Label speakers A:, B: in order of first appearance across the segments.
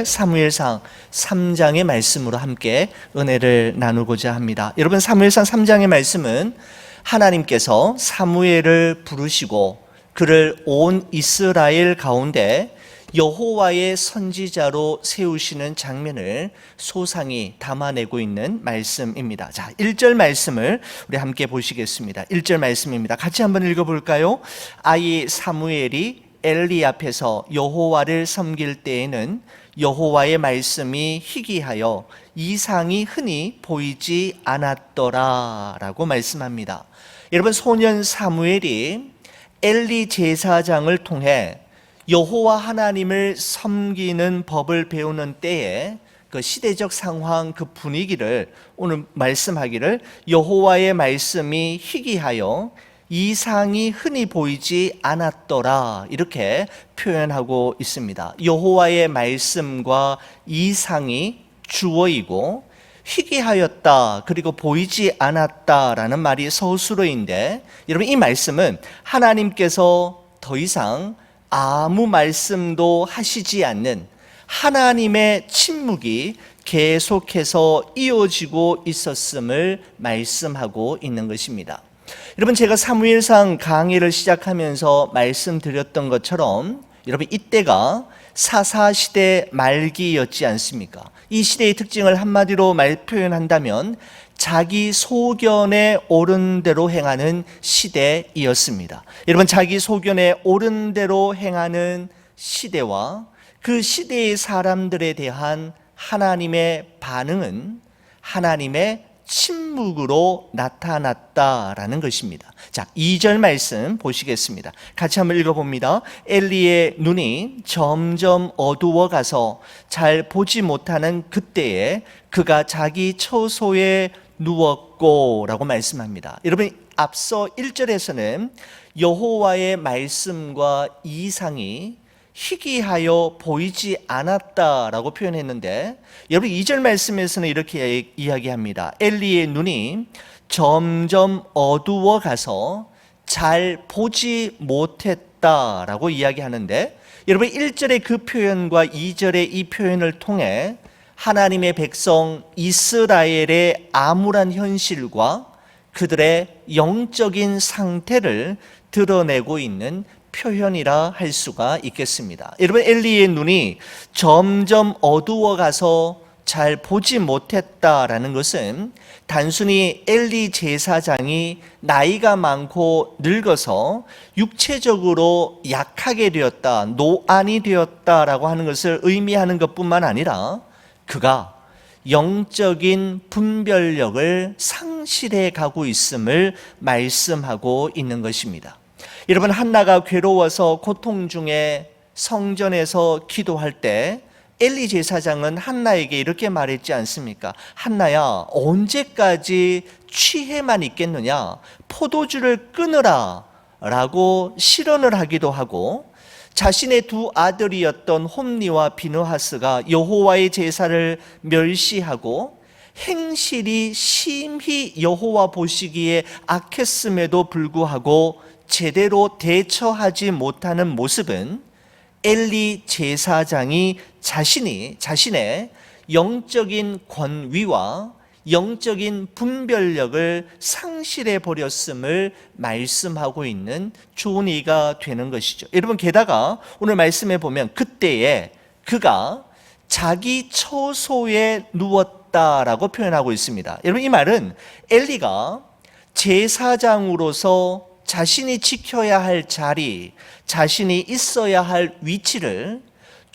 A: 오늘 사무엘상 3장의 말씀으로 함께 은혜를 나누고자 합니다. 여러분, 사무엘상 3장의 말씀은 하나님께서 사무엘을 부르시고 그를 온 이스라엘 가운데 여호와의 선지자로 세우시는 장면을 소상히 담아내고 있는 말씀입니다. 자, 1절 말씀을 우리 함께 보시겠습니다. 1절 말씀입니다. 같이 한번 읽어볼까요? 아이 사무엘이 엘리 앞에서 여호와를 섬길 때에는 여호와의 말씀이 희귀하여 이상이 흔히 보이지 않았더라 라고 말씀합니다. 여러분, 소년 사무엘이 엘리 제사장을 통해 여호와 하나님을 섬기는 법을 배우는 때에 그 시대적 상황, 그 분위기를 오늘 말씀하기를 여호와의 말씀이 희귀하여 이상이 흔히 보이지 않았더라 이렇게 표현하고 있습니다. 여호와의 말씀과 이상이 주어이고 희귀하였다 그리고 보이지 않았다라는 말이 서술어인데, 여러분, 이 말씀은 하나님께서 더 이상 아무 말씀도 하시지 않는 하나님의 침묵이 계속해서 이어지고 있었음을 말씀하고 있는 것입니다. 여러분, 제가 사무엘상 강의를 시작하면서 말씀드렸던 것처럼 여러분, 이때가 사사시대 말기였지 않습니까? 이 시대의 특징을 한마디로 표현한다면 자기 소견에 옳은 대로 행하는 시대이었습니다. 여러분, 자기 소견에 옳은 대로 행하는 시대와 그 시대의 사람들에 대한 하나님의 반응은 하나님의 침묵으로 나타났다라는 것입니다. 자, 2절 말씀 보시겠습니다. 같이 한번 읽어봅니다. 엘리의 눈이 점점 어두워가서 잘 보지 못하는 그때에 그가 자기 처소에 누웠고 라고 말씀합니다. 여러분, 앞서 1절에서는 여호와의 말씀과 이상이 희귀하여 보이지 않았다라고 표현했는데, 여러분 2절 말씀에서는 이렇게 이야기합니다. 엘리의 눈이 점점 어두워가서 잘 보지 못했다라고 이야기하는데, 여러분 1절의 그 표현과 2절의 이 표현을 통해 하나님의 백성 이스라엘의 암울한 현실과 그들의 영적인 상태를 드러내고 있는 표현이라 할 수가 있겠습니다. 여러분, 엘리의 눈이 점점 어두워가서 잘 보지 못했다라는 것은 단순히 엘리 제사장이 나이가 많고 늙어서 육체적으로 약하게 되었다, 노안이 되었다라고 하는 것을 의미하는 것뿐만 아니라 그가 영적인 분별력을 상실해 가고 있음을 말씀하고 있는 것입니다. 여러분, 한나가 괴로워서 고통 중에 성전에서 기도할 때 엘리 제사장은 한나에게 이렇게 말했지 않습니까? 한나야, 언제까지 취해만 있겠느냐? 포도주를 끊으라 라고 실언을 하기도 하고, 자신의 두 아들이었던 홈니와 비느하스가 여호와의 제사를 멸시하고 행실이 심히 여호와 보시기에 악했음에도 불구하고 제대로 대처하지 못하는 모습은 엘리 제사장이 자신의 영적인 권위와 영적인 분별력을 상실해 버렸음을 말씀하고 있는 좋은 예가 되는 것이죠. 여러분, 게다가 오늘 말씀에 보면 그때에 그가 자기 처소에 누웠다라고 표현하고 있습니다. 여러분, 이 말은 엘리가 제사장으로서 자신이 지켜야 할 자리, 자신이 있어야 할 위치를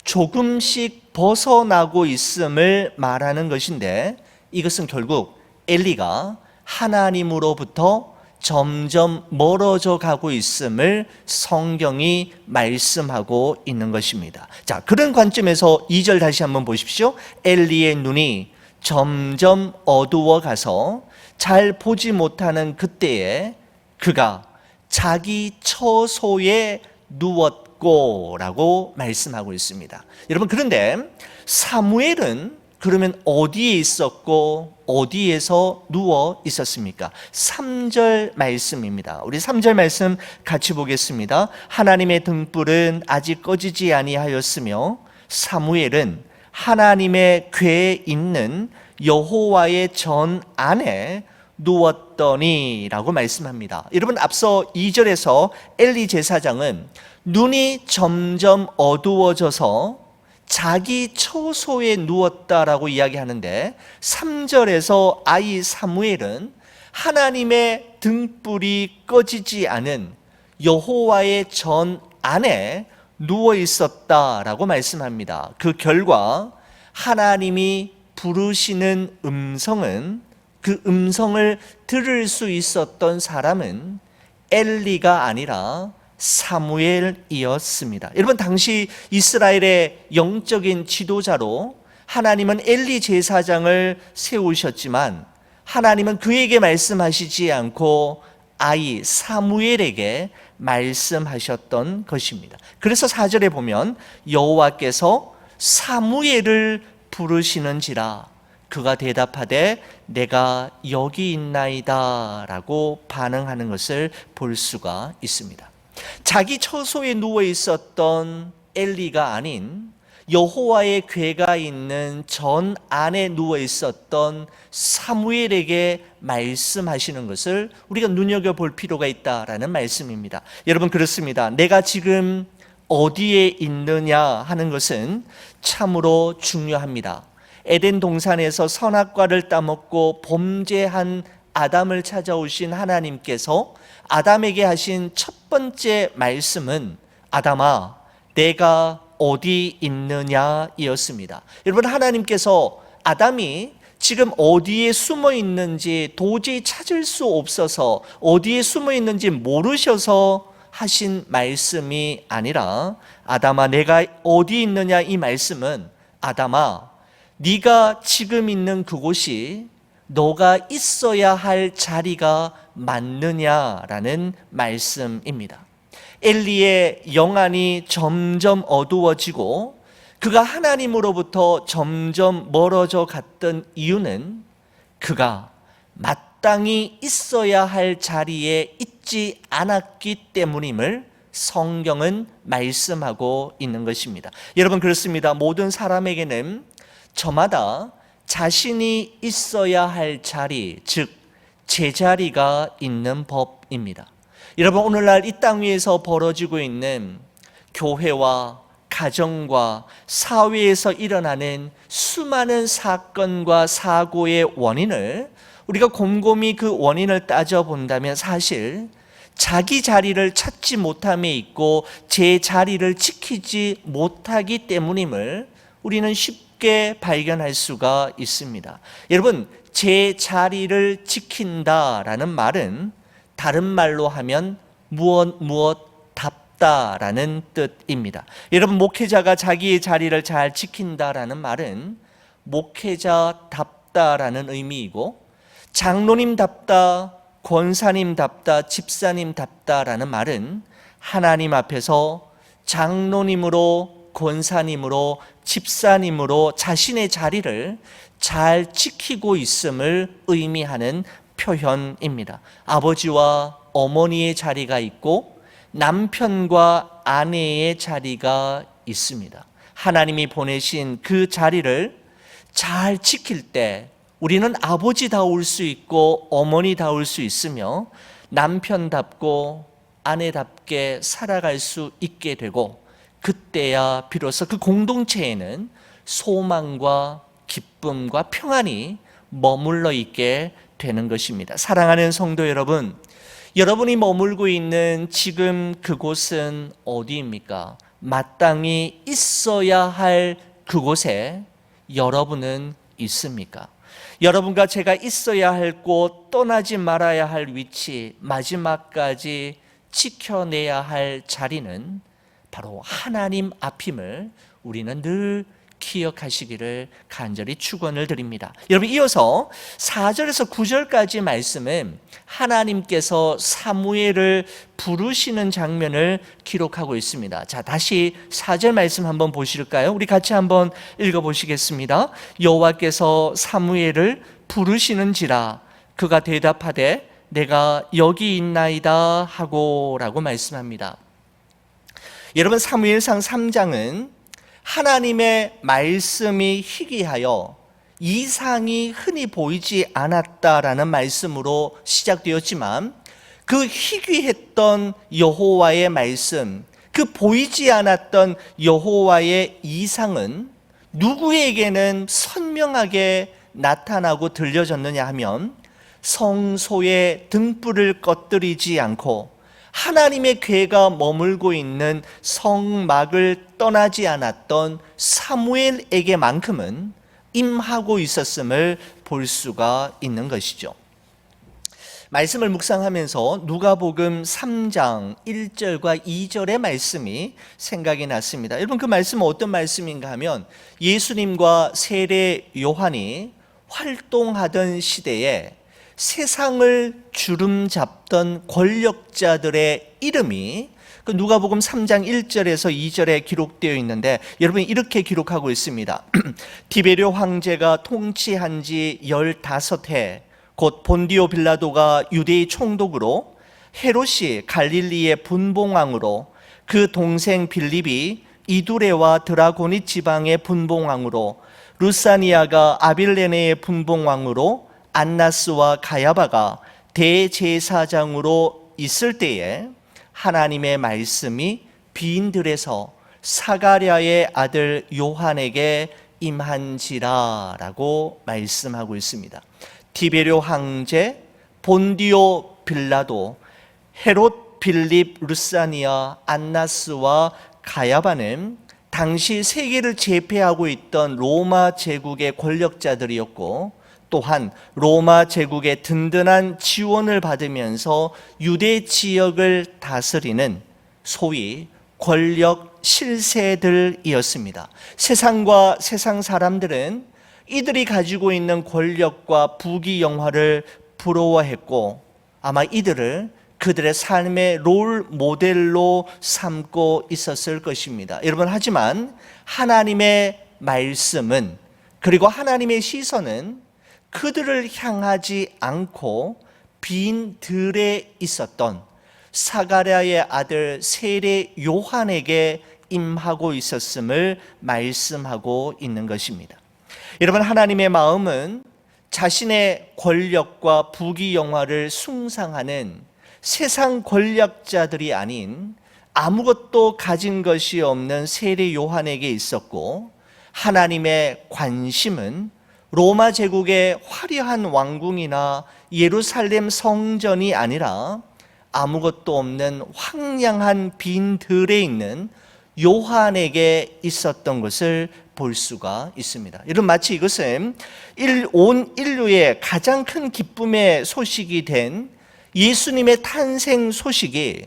A: 조금씩 벗어나고 있음을 말하는 것인데, 이것은 결국 엘리가 하나님으로부터 점점 멀어져 가고 있음을 성경이 말씀하고 있는 것입니다. 자, 그런 관점에서 2절 다시 한번 보십시오. 엘리의 눈이 점점 어두워 가서 잘 보지 못하는 그때에 그가 자기 처소에 누웠고 라고 말씀하고 있습니다. 여러분, 그런데 사무엘은 그러면 어디에 있었고 어디에서 누워 있었습니까? 3절 말씀입니다. 우리 3절 말씀 같이 보겠습니다. 하나님의 등불은 아직 꺼지지 아니하였으며 사무엘은 하나님의 궤에 있는 여호와의 전 안에 누웠더니 라고 말씀합니다. 여러분, 앞서 2절에서 엘리 제사장은 눈이 점점 어두워져서 자기 처소에 누웠다라고 이야기하는데, 3절에서 아이 사무엘은 하나님의 등불이 꺼지지 않은 여호와의 전 안에 누워 있었다라고 말씀합니다. 그 결과 하나님이 부르시는 음성은, 그 음성을 들을 수 있었던 사람은 엘리가 아니라 사무엘이었습니다. 여러분, 당시 이스라엘의 영적인 지도자로 하나님은 엘리 제사장을 세우셨지만 하나님은 그에게 말씀하시지 않고 아이 사무엘에게 말씀하셨던 것입니다. 그래서 4절에 보면 여호와께서 사무엘을 부르시는지라 그가 대답하되 내가 여기 있나이다 라고 반응하는 것을 볼 수가 있습니다. 자기 처소에 누워 있었던 엘리가 아닌 여호와의 궤가 있는 전 안에 누워 있었던 사무엘에게 말씀하시는 것을 우리가 눈여겨볼 필요가 있다라는 말씀입니다. 여러분, 그렇습니다. 내가 지금 어디에 있느냐 하는 것은 참으로 중요합니다. 에덴 동산에서 선악과를 따먹고 범죄한 아담을 찾아오신 하나님께서 아담에게 하신 첫 번째 말씀은 아담아, 내가 어디 있느냐 이었습니다. 여러분, 하나님께서 아담이 지금 어디에 숨어 있는지 도저히 찾을 수 없어서 어디에 숨어 있는지 모르셔서 하신 말씀이 아니라 아담아, 내가 어디 있느냐 이 말씀은 아담아, 네가 지금 있는 그곳이 너가 있어야 할 자리가 맞느냐라는 말씀입니다. 엘리의 영안이 점점 어두워지고 그가 하나님으로부터 점점 멀어져 갔던 이유는 그가 마땅히 있어야 할 자리에 있지 않았기 때문임을 성경은 말씀하고 있는 것입니다. 여러분, 그렇습니다. 모든 사람에게는 저마다 자신이 있어야 할 자리, 즉 제자리가 있는 법입니다. 여러분, 오늘날 이 땅 위에서 벌어지고 있는 교회와 가정과 사회에서 일어나는 수많은 사건과 사고의 원인을 우리가 곰곰이 그 원인을 따져본다면 사실 자기 자리를 찾지 못함에 있고 제 자리를 지키지 못하기 때문임을 우리는 쉽게 발견할 수가 있습니다. 여러분, 제 자리를 지킨다라는 말은 다른 말로 하면 무엇 답다라는 뜻입니다. 여러분, 목회자가 자기의 자리를 잘 지킨다라는 말은 목회자답다라는 의미이고, 장로님답다, 권사님답다, 집사님답다라는 말은 하나님 앞에서 장로님으로, 권사님으로, 집사님으로 자신의 자리를 잘 지키고 있음을 의미하는 표현입니다. 아버지와 어머니의 자리가 있고 남편과 아내의 자리가 있습니다. 하나님이 보내신 그 자리를 잘 지킬 때 우리는 아버지다울 수 있고 어머니다울 수 있으며 남편답고 아내답게 살아갈 수 있게 되고, 그때야 비로소 그 공동체에는 소망과 기쁨과 평안이 머물러 있게 되는 것입니다. 사랑하는 성도 여러분, 여러분이 머물고 있는 지금 그곳은 어디입니까? 마땅히 있어야 할 그곳에 여러분은 있습니까? 여러분과 제가 있어야 할 곳, 떠나지 말아야 할 위치, 마지막까지 지켜내야 할 자리는 바로 하나님 앞임을 우리는 늘 기억하시기를 간절히 축원을 드립니다. 여러분, 이어서 4절에서 9절까지 말씀은 하나님께서 사무엘을 부르시는 장면을 기록하고 있습니다. 자, 다시 4절 말씀 한번 보실까요? 우리 같이 한번 읽어보시겠습니다. 여호와께서 사무엘을 부르시는지라 그가 대답하되 내가 여기 있나이다 하고 라고 말씀합니다. 여러분, 사무엘상 3장은 하나님의 말씀이 희귀하여 이상이 흔히 보이지 않았다라는 말씀으로 시작되었지만, 그 희귀했던 여호와의 말씀, 그 보이지 않았던 여호와의 이상은 누구에게는 선명하게 나타나고 들려졌느냐 하면, 성소의 등불을 꺼뜨리지 않고 하나님의 궤가 머물고 있는 성막을 떠나지 않았던 사무엘에게만큼은 임하고 있었음을 볼 수가 있는 것이죠. 말씀을 묵상하면서 누가복음 3장 1절과 2절의 말씀이 생각이 났습니다. 여러분, 그 말씀은 어떤 말씀인가 하면, 예수님과 세례 요한이 활동하던 시대에 세상을 주름잡던 권력자들의 이름이 그 누가복음 3장 1절에서 2절에 기록되어 있는데, 여러분이 이렇게 기록하고 있습니다. 디베료 황제가 통치한 지 15해, 곧 본디오 빌라도가 유대의 총독으로, 헤롯이 갈릴리의 분봉왕으로, 그 동생 빌립이 이두레와 드라고니 지방의 분봉왕으로, 루사니아가 아빌레네의 분봉왕으로, 안나스와 가야바가 대제사장으로 있을 때에 하나님의 말씀이 빈들에서 사가랴의 아들 요한에게 임한지라라고 말씀하고 있습니다. 디베료 황제, 본디오 빌라도, 헤롯, 빌립, 루사니아, 안나스와 가야바는 당시 세계를 제패하고 있던 로마 제국의 권력자들이었고, 또한 로마 제국의 든든한 지원을 받으면서 유대 지역을 다스리는 소위 권력 실세들이었습니다. 세상과 세상 사람들은 이들이 가지고 있는 권력과 부귀영화를 부러워했고, 아마 이들을 그들의 삶의 롤 모델로 삼고 있었을 것입니다. 여러분, 하지만 하나님의 말씀은, 그리고 하나님의 시선은 그들을 향하지 않고 빈 들에 있었던 사가랴의 아들 세례 요한에게 임하고 있었음을 말씀하고 있는 것입니다. 여러분, 하나님의 마음은 자신의 권력과 부귀영화를 숭상하는 세상 권력자들이 아닌 아무것도 가진 것이 없는 세례 요한에게 있었고, 하나님의 관심은 로마 제국의 화려한 왕궁이나 예루살렘 성전이 아니라 아무것도 없는 황량한 빈 들에 있는 요한에게 있었던 것을 볼 수가 있습니다. 이런 마치 이것은 온 인류의 가장 큰 기쁨의 소식이 된 예수님의 탄생 소식이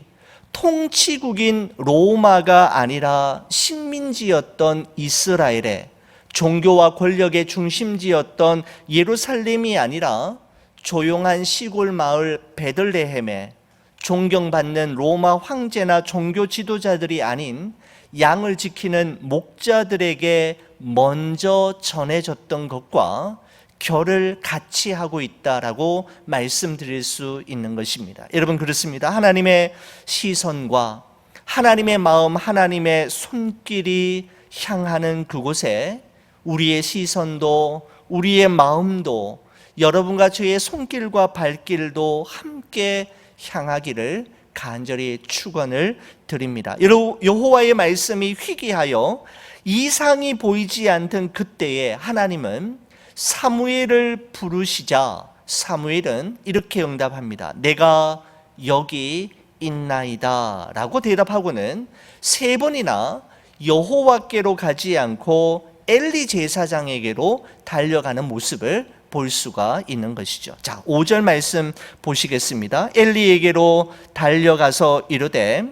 A: 통치국인 로마가 아니라 식민지였던 이스라엘의, 종교와 권력의 중심지였던 예루살렘이 아니라 조용한 시골 마을 베들레헴에 존경받는 로마 황제나 종교 지도자들이 아닌 양을 지키는 목자들에게 먼저 전해졌던 것과 결을 같이 하고 있다라고 말씀드릴 수 있는 것입니다. 여러분, 그렇습니다. 하나님의 시선과 하나님의 마음, 하나님의 손길이 향하는 그곳에 우리의 시선도, 우리의 마음도, 여러분과 저의 손길과 발길도 함께 향하기를 간절히 축원을 드립니다. 여호와의 말씀이 희귀하여 이상이 보이지 않던 그때에 하나님은 사무엘을 부르시자 사무엘은 이렇게 응답합니다. 내가 여기 있나이다 라고 대답하고는 3번이나 여호와께로 가지 않고 엘리 제사장에게로 달려가는 모습을 볼 수가 있는 것이죠. 자, 5절 말씀 보시겠습니다. 엘리에게로 달려가서 이르되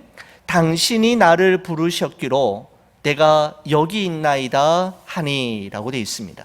A: 당신이 나를 부르셨기로 내가 여기 있나이다 하니라고 되어 있습니다.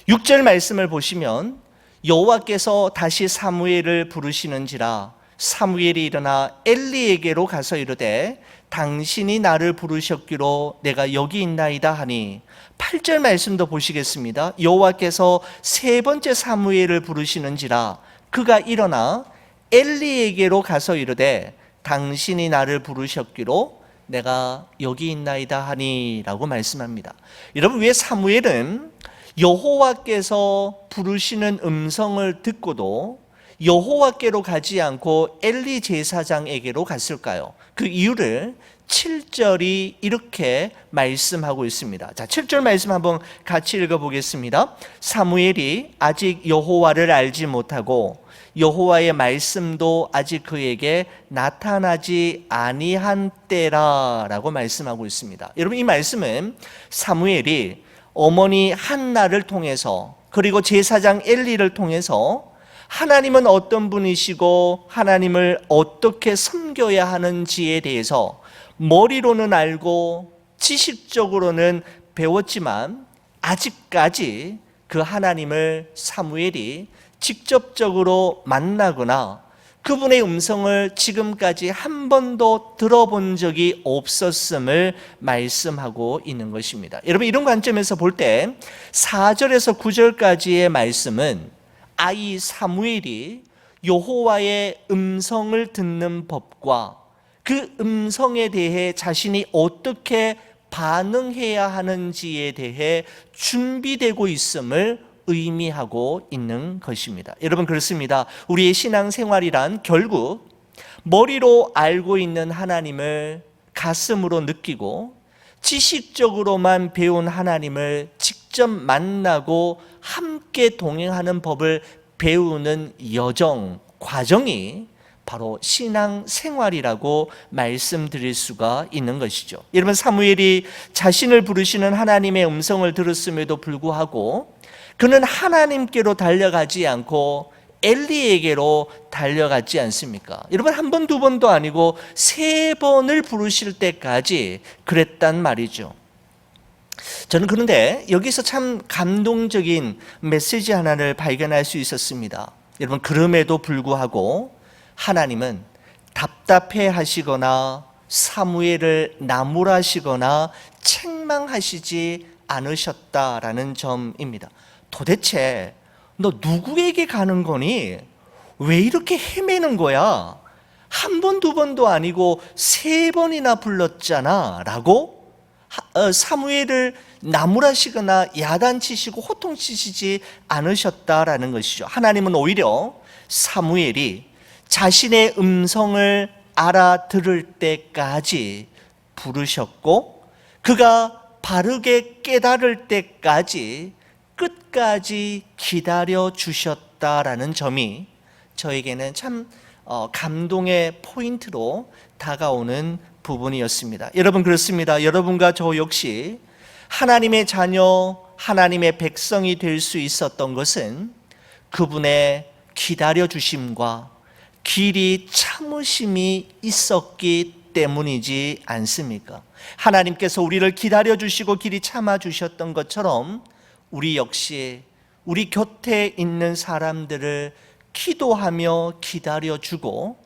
A: 6절 말씀을 보시면 여호와께서 다시 사무엘을 부르시는지라 사무엘이 일어나 엘리에게로 가서 이르되 당신이 나를 부르셨기로 내가 여기 있나이다 하니, 8절 말씀도 보시겠습니다. 여호와께서 3번째 사무엘을 부르시는지라 그가 일어나 엘리에게로 가서 이르되 당신이 나를 부르셨기로 내가 여기 있나이다 하니라고 말씀합니다. 여러분, 왜 사무엘은 여호와께서 부르시는 음성을 듣고도 여호와께로 가지 않고 엘리 제사장에게로 갔을까요? 그 이유를 7절이 이렇게 말씀하고 있습니다. 자, 7절 말씀 한번 같이 읽어보겠습니다. 사무엘이 아직 여호와를 알지 못하고 여호와의 말씀도 아직 그에게 나타나지 아니한 때라라고 말씀하고 있습니다. 여러분, 이 말씀은 사무엘이 어머니 한나를 통해서 그리고 제사장 엘리를 통해서 하나님은 어떤 분이시고 하나님을 어떻게 섬겨야 하는지에 대해서 머리로는 알고 지식적으로는 배웠지만 아직까지 그 하나님을 사무엘이 직접적으로 만나거나 그분의 음성을 지금까지 한 번도 들어본 적이 없었음을 말씀하고 있는 것입니다. 여러분, 이런 관점에서 볼 때 4절에서 9절까지의 말씀은 아이 사무엘이 여호와의 음성을 듣는 법과 그 음성에 대해 자신이 어떻게 반응해야 하는지에 대해 준비되고 있음을 의미하고 있는 것입니다. 여러분, 그렇습니다. 우리의 신앙생활이란 결국 머리로 알고 있는 하나님을 가슴으로 느끼고 지식적으로만 배운 하나님을 직접 만나고 함께 동행하는 법을 배우는 여정, 과정이 바로 신앙생활이라고 말씀드릴 수가 있는 것이죠. 여러분, 사무엘이 자신을 부르시는 하나님의 음성을 들었음에도 불구하고 그는 하나님께로 달려가지 않고 엘리에게로 달려갔지 않습니까? 여러분, 한 번, 두 번도 아니고 3번을 부르실 때까지 그랬단 말이죠. 저는 그런데 여기서 참 감동적인 메시지 하나를 발견할 수 있었습니다. 여러분, 그럼에도 불구하고 하나님은 답답해 하시거나 사무엘을 나무라시거나 책망하시지 않으셨다라는 점입니다. 도대체 너 누구에게 가는 거니? 왜 이렇게 헤매는 거야? 한 번, 두 번도 아니고 3번이나 불렀잖아 라고 사무엘을 나무라시거나 야단치시고 호통치시지 않으셨다라는 것이죠. 하나님은 오히려 사무엘이 자신의 음성을 알아들을 때까지 부르셨고 그가 바르게 깨달을 때까지 끝까지 기다려 주셨다라는 점이 저에게는 참 감동의 포인트로 다가오는 부분이었습니다. 여러분, 그렇습니다. 여러분과 저 역시 하나님의 자녀, 하나님의 백성이 될 수 있었던 것은 그분의 기다려 주심과 길이 참으심이 있었기 때문이지 않습니까? 하나님께서 우리를 기다려 주시고 길이 참아 주셨던 것처럼 우리 역시 우리 곁에 있는 사람들을 기도하며 기다려 주고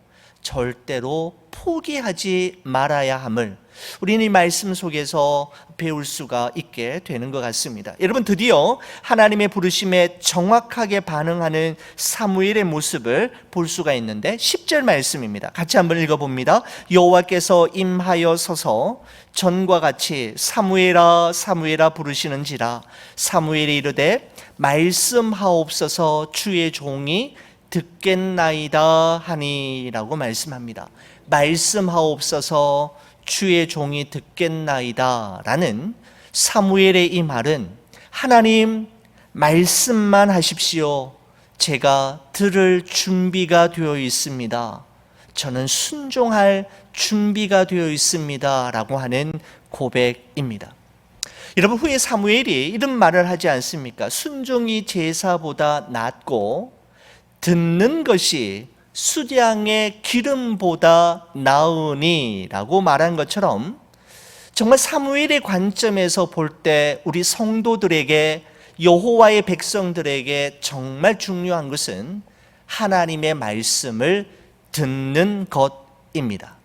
A: 절대로 포기하지 말아야 함을 우리는 이 말씀 속에서 배울 수가 있게 되는 것 같습니다. 여러분, 드디어 하나님의 부르심에 정확하게 반응하는 사무엘의 모습을 볼 수가 있는데 10절 말씀입니다. 같이 한번 읽어봅니다. 여호와께서 임하여 서서 전과 같이 사무엘아 사무엘아 부르시는지라 사무엘이 이르되 말씀하옵소서 주의 종이 듣겠나이다 하니라고 말씀합니다. 말씀하옵소서 주의 종이 듣겠나이다 라는 사무엘의 이 말은 하나님 말씀만 하십시오. 제가 들을 준비가 되어 있습니다. 저는 순종할 준비가 되어 있습니다 라고 하는 고백입니다. 여러분, 후에 사무엘이 이런 말을 하지 않습니까? 순종이 제사보다 낫고 듣는 것이 수량의 기름보다 나으니 라고 말한 것처럼 정말 사무엘의 관점에서 볼 때 우리 성도들에게 여호와의 백성들에게 정말 중요한 것은 하나님의 말씀을 듣는 것입니다.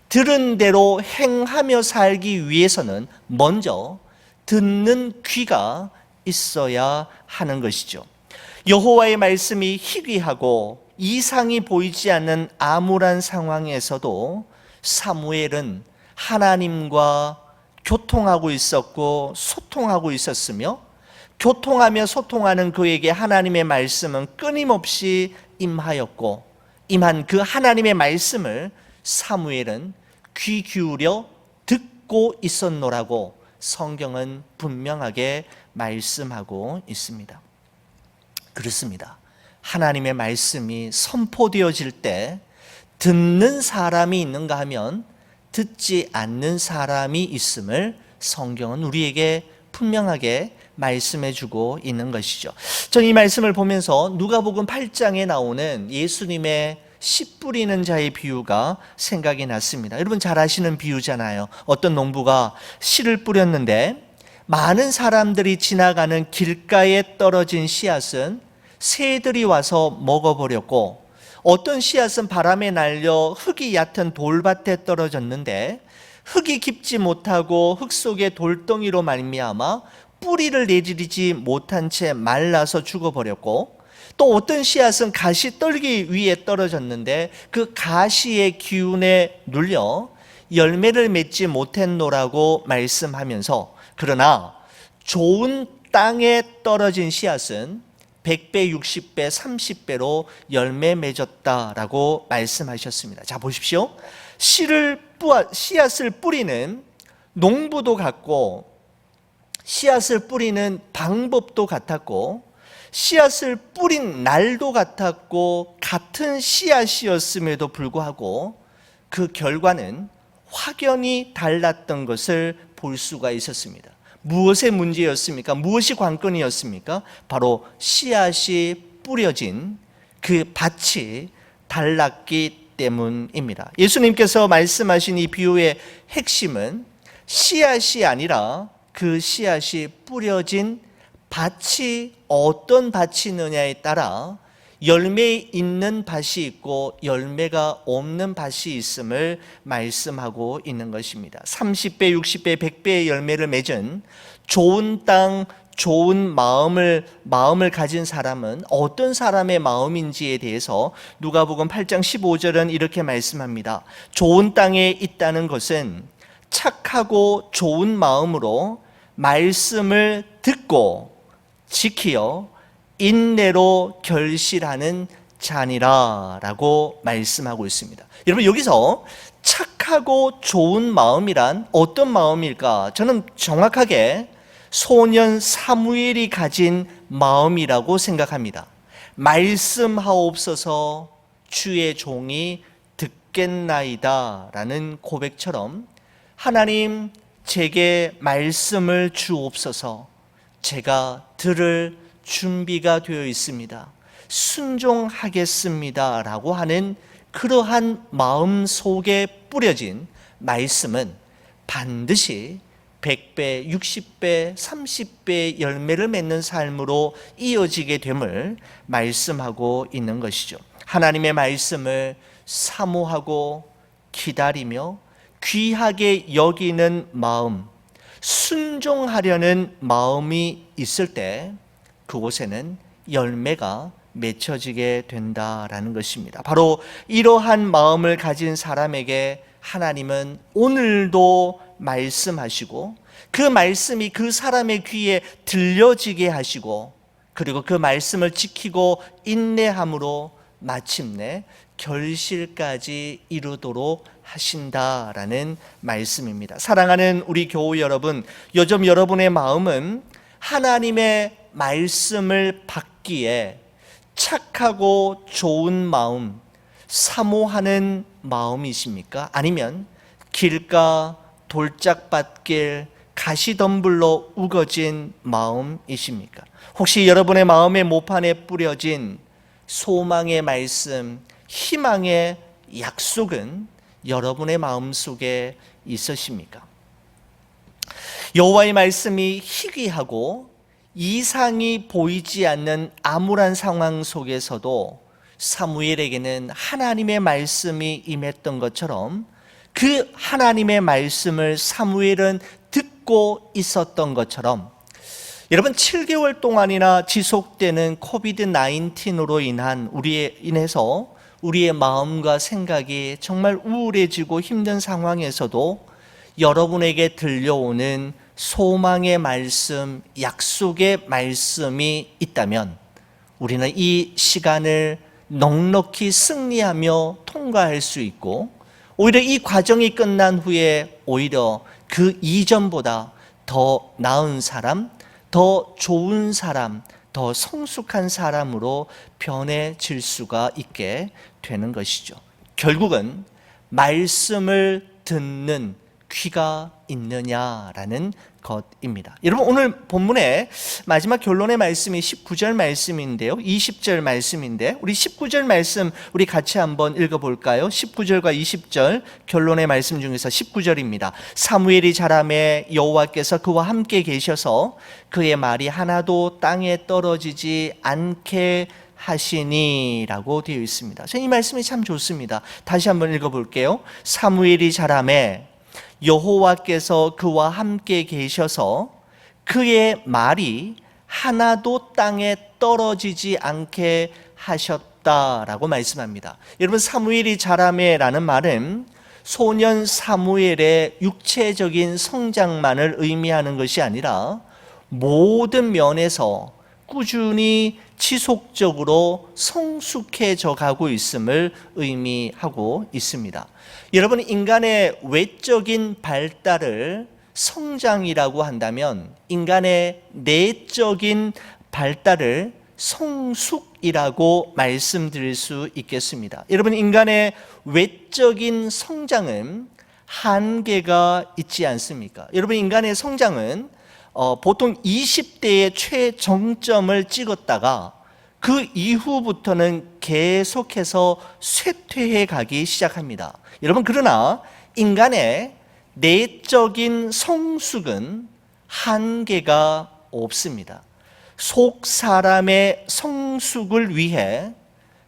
A: 들은 대로 행하며 살기 위해서는 먼저 듣는 귀가 있어야 하는 것이죠. 여호와의 말씀이 희귀하고 이상이 보이지 않는 암울한 상황에서도 사무엘은 하나님과 교통하고 있었고 소통하고 있었으며, 교통하며 소통하는 그에게 하나님의 말씀은 끊임없이 임하였고, 임한 그 하나님의 말씀을 사무엘은 귀 기울여 듣고 있었노라고 성경은 분명하게 말씀하고 있습니다. 그렇습니다. 하나님의 말씀이 선포되어질 때 듣는 사람이 있는가 하면 듣지 않는 사람이 있음을 성경은 우리에게 분명하게 말씀해 주고 있는 것이죠. 저는 이 말씀을 보면서 누가복음 8장에 나오는 예수님의 씨 뿌리는 자의 비유가 생각이 났습니다. 여러분 잘 아시는 비유잖아요. 어떤 농부가 씨를 뿌렸는데 많은 사람들이 지나가는 길가에 떨어진 씨앗은 새들이 와서 먹어버렸고, 어떤 씨앗은 바람에 날려 흙이 얕은 돌밭에 떨어졌는데 흙이 깊지 못하고 흙 속에 돌덩이로 말미암아 뿌리를 내지르지 못한 채 말라서 죽어버렸고, 또 어떤 씨앗은 가시 떨기 위에 떨어졌는데 그 가시의 기운에 눌려 열매를 맺지 못했노라고 말씀하면서, 그러나 좋은 땅에 떨어진 씨앗은 100배, 60배, 30배로 열매 맺었다라고 말씀하셨습니다. 자, 보십시오. 씨앗을 뿌리는 농부도 같고, 씨앗을 뿌리는 방법도 같았고, 씨앗을 뿌린 날도 같았고, 같은 씨앗이었음에도 불구하고 그 결과는 확연히 달랐던 것을 볼 수가 있었습니다. 무엇의 문제였습니까? 무엇이 관건이었습니까? 바로 씨앗이 뿌려진 그 밭이 달랐기 때문입니다. 예수님께서 말씀하신 이 비유의 핵심은 씨앗이 아니라 그 씨앗이 뿌려진 밭이 어떤 밭이느냐에 따라 열매 있는 밭이 있고 열매가 없는 밭이 있음을 말씀하고 있는 것입니다. 30배, 60배, 100배의 열매를 맺은 좋은 땅, 좋은 마음을 가진 사람은 어떤 사람의 마음인지에 대해서 누가복음 8장 15절은 이렇게 말씀합니다. 좋은 땅에 있다는 것은 착하고 좋은 마음으로 말씀을 듣고 지키어 인내로 결실하는 자니라 라고 말씀하고 있습니다. 여러분, 여기서 착하고 좋은 마음이란 어떤 마음일까? 저는 정확하게 소년 사무엘이 가진 마음이라고 생각합니다. 말씀하옵소서 주의 종이 듣겠나이다 라는 고백처럼, 하나님 제게 말씀을 주옵소서, 제가 들을 준비가 되어 있습니다, 순종하겠습니다 라고 하는 그러한 마음 속에 뿌려진 말씀은 반드시 100배, 60배, 30배의 열매를 맺는 삶으로 이어지게 됨을 말씀하고 있는 것이죠. 하나님의 말씀을 사모하고 기다리며 귀하게 여기는 마음, 순종하려는 마음이 있을 때 그곳에는 열매가 맺혀지게 된다라는 것입니다. 바로 이러한 마음을 가진 사람에게 하나님은 오늘도 말씀하시고, 그 말씀이 그 사람의 귀에 들려지게 하시고, 그리고 그 말씀을 지키고 인내함으로 마침내 결실까지 이루도록 하신다라는 말씀입니다. 사랑하는 우리 교우 여러분, 요즘 여러분의 마음은 하나님의 말씀을 받기에 착하고 좋은 마음, 사모하는 마음이십니까? 아니면 길가, 돌짝밭길, 가시덤불로 우거진 마음이십니까? 혹시 여러분의 마음의 모판에 뿌려진 소망의 말씀, 희망의 약속은 여러분의 마음속에 있으십니까? 여호와의 말씀이 희귀하고 이상이 보이지 않는 암울한 상황 속에서도 사무엘에게는 하나님의 말씀이 임했던 것처럼 그 하나님의 말씀을 사무엘은 듣고 있었던 것처럼, 여러분 7개월 동안이나 지속되는 코비드-19으로 인해서 우리의 마음과 생각이 정말 우울해지고 힘든 상황에서도 여러분에게 들려오는 소망의 말씀, 약속의 말씀이 있다면 우리는 이 시간을 넉넉히 승리하며 통과할 수 있고, 오히려 이 과정이 끝난 후에 오히려 그 이전보다 더 나은 사람, 더 좋은 사람, 더 성숙한 사람으로 변해질 수가 있게 되는 것이죠. 결국은 말씀을 듣는 귀가 있느냐라는 것입니다. 여러분, 오늘 본문의 마지막 결론의 말씀이 19절 말씀인데요, 20절 말씀인데, 우리 19절 말씀 우리 같이 한번 읽어볼까요? 19절과 20절 결론의 말씀 중에서 19절입니다. 사무엘이 자라매 여호와께서 그와 함께 계셔서 그의 말이 하나도 땅에 떨어지지 않게 하시니라고 되어 있습니다. 저는 이 말씀이 참 좋습니다. 다시 한번 읽어볼게요. 사무엘이 자라매 여호와께서 그와 함께 계셔서 그의 말이 하나도 땅에 떨어지지 않게 하셨다라고 말씀합니다. 여러분, 사무엘이 자라매라는 말은 소년 사무엘의 육체적인 성장만을 의미하는 것이 아니라 모든 면에서 꾸준히 지속적으로 성숙해져 가고 있음을 의미하고 있습니다. 여러분, 인간의 외적인 발달을 성장이라고 한다면 인간의 내적인 발달을 성숙이라고 말씀드릴 수 있겠습니다. 여러분, 인간의 외적인 성장은 한계가 있지 않습니까? 여러분, 인간의 성장은 보통 20대의 최정점을 찍었다가 그 이후부터는 계속해서 쇠퇴해 가기 시작합니다. 여러분, 그러나 인간의 내적인 성숙은 한계가 없습니다. 속 사람의 성숙을 위해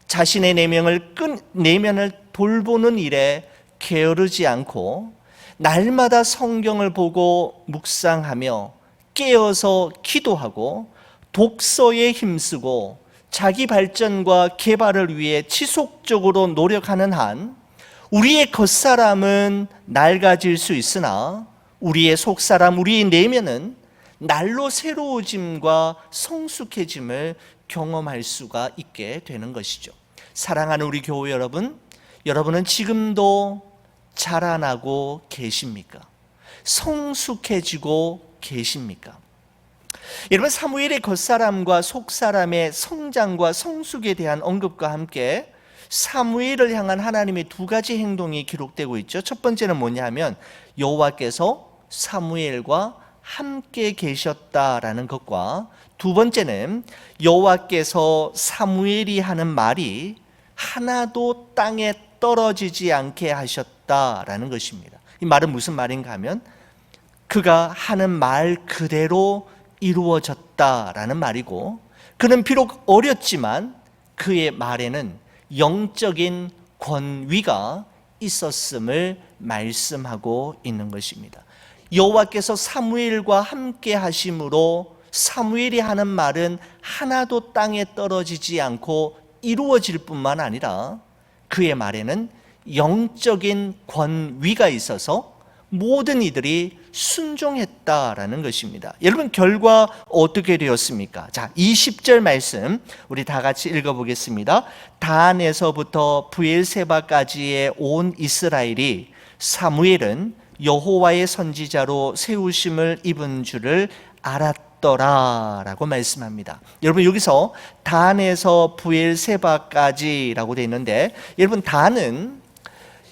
A: 자신의 내면을 돌보는 일에 게으르지 않고 날마다 성경을 보고 묵상하며 깨어서 기도하고 독서에 힘쓰고 자기 발전과 개발을 위해 지속적으로 노력하는 한 우리의 겉사람은 낡아질 수 있으나 우리의 속사람, 우리의 내면은 날로 새로워짐과 성숙해짐을 경험할 수가 있게 되는 것이죠. 사랑하는 우리 교회 여러분, 여러분은 지금도 자라나고 계십니까? 성숙해지고 계십니까? 여러분, 사무엘의 겉사람과 속사람의 성장과 성숙에 대한 언급과 함께 사무엘을 향한 하나님의 두 가지 행동이 기록되고 있죠. 첫 번째는 뭐냐 하면 여호와께서 사무엘과 함께 계셨다라는 것과, 두 번째는 여호와께서 사무엘이 하는 말이 하나도 땅에 떨어지지 않게 하셨다라는 것입니다. 이 말은 무슨 말인가 하면 그가 하는 말 그대로 이루어졌다라는 말이고, 그는 비록 어렸지만 그의 말에는 영적인 권위가 있었음을 말씀하고 있는 것입니다. 여호와께서 사무엘과 함께 하심으로 사무엘이 하는 말은 하나도 땅에 떨어지지 않고 이루어질 뿐만 아니라 그의 말에는 영적인 권위가 있어서 모든 이들이 순종했다라는 것입니다. 여러분, 결과 어떻게 되었습니까? 자, 20절 말씀 우리 다 같이 읽어보겠습니다. 단에서부터 브엘세바까지의 온 이스라엘이 사무엘은 여호와의 선지자로 세우심을 입은 줄을 알았더라라고 말씀합니다. 여러분, 여기서 단에서 브엘세바까지라고 되어 있는데, 여러분, 단은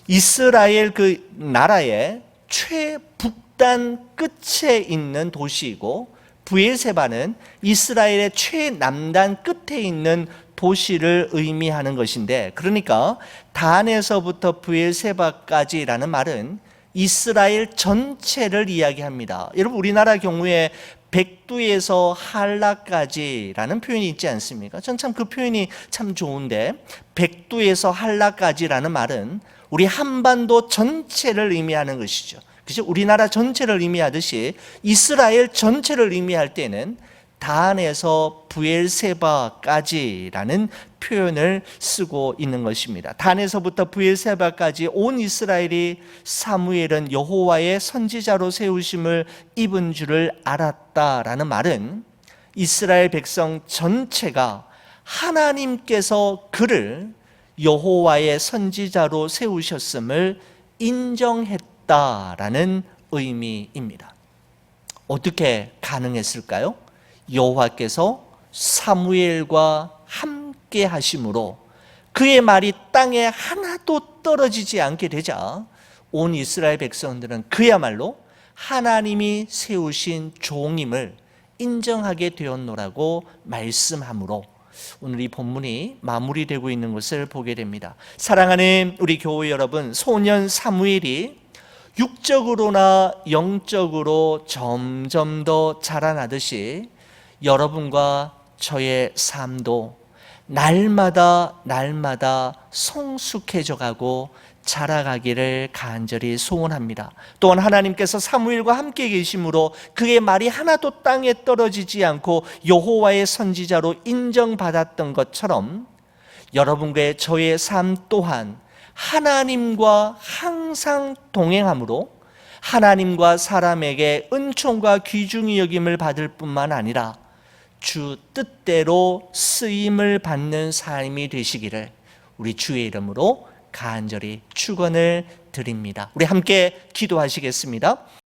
A: 이스라엘 그 나라의 최북단 끝에 있는 도시이고, 브엘세바는 이스라엘의 최남단 끝에 있는 도시를 의미하는 것인데, 그러니까 단에서부터 브엘세바까지라는 말은 이스라엘 전체를 이야기합니다. 여러분, 우리나라 경우에 백두에서 한라까지라는 표현이 있지 않습니까? 전 참 그 표현이 참 좋은데, 백두에서 한라까지라는 말은 우리 한반도 전체를 의미하는 것이죠. 그죠? 우리나라 전체를 의미하듯이 이스라엘 전체를 의미할 때는 단에서 부엘세바까지라는 표현을 쓰고 있는 것입니다. 단에서부터 부엘세바까지 온 이스라엘이 사무엘은 여호와의 선지자로 세우심을 입은 줄을 알았다라는 말은 이스라엘 백성 전체가 하나님께서 그를 여호와의 선지자로 세우셨음을 인정했다라는 의미입니다. 어떻게 가능했을까요? 여호와께서 사무엘과 함께 하심으로 그의 말이 땅에 하나도 떨어지지 않게 되자 온 이스라엘 백성들은 그야말로 하나님이 세우신 종임을 인정하게 되었노라고 말씀하므로 오늘 이 본문이 마무리되고 있는 것을 보게 됩니다. 사랑하는 우리 교회 여러분, 소년 사무엘이 육적으로나 영적으로 점점 더 자라나듯이 여러분과 저의 삶도 날마다 성숙해져 가고 자라가기를 간절히 소원합니다. 또한 하나님께서 사무엘과 함께 계심으로 그의 말이 하나도 땅에 떨어지지 않고 여호와의 선지자로 인정받았던 것처럼 여러분과 저의 삶 또한 하나님과 항상 동행함으로 하나님과 사람에게 은총과 귀중히 여김을 받을 뿐만 아니라 주 뜻대로 쓰임을 받는 삶이 되시기를 우리 주의 이름으로 간절히 축원을 드립니다. 우리 함께 기도하시겠습니다.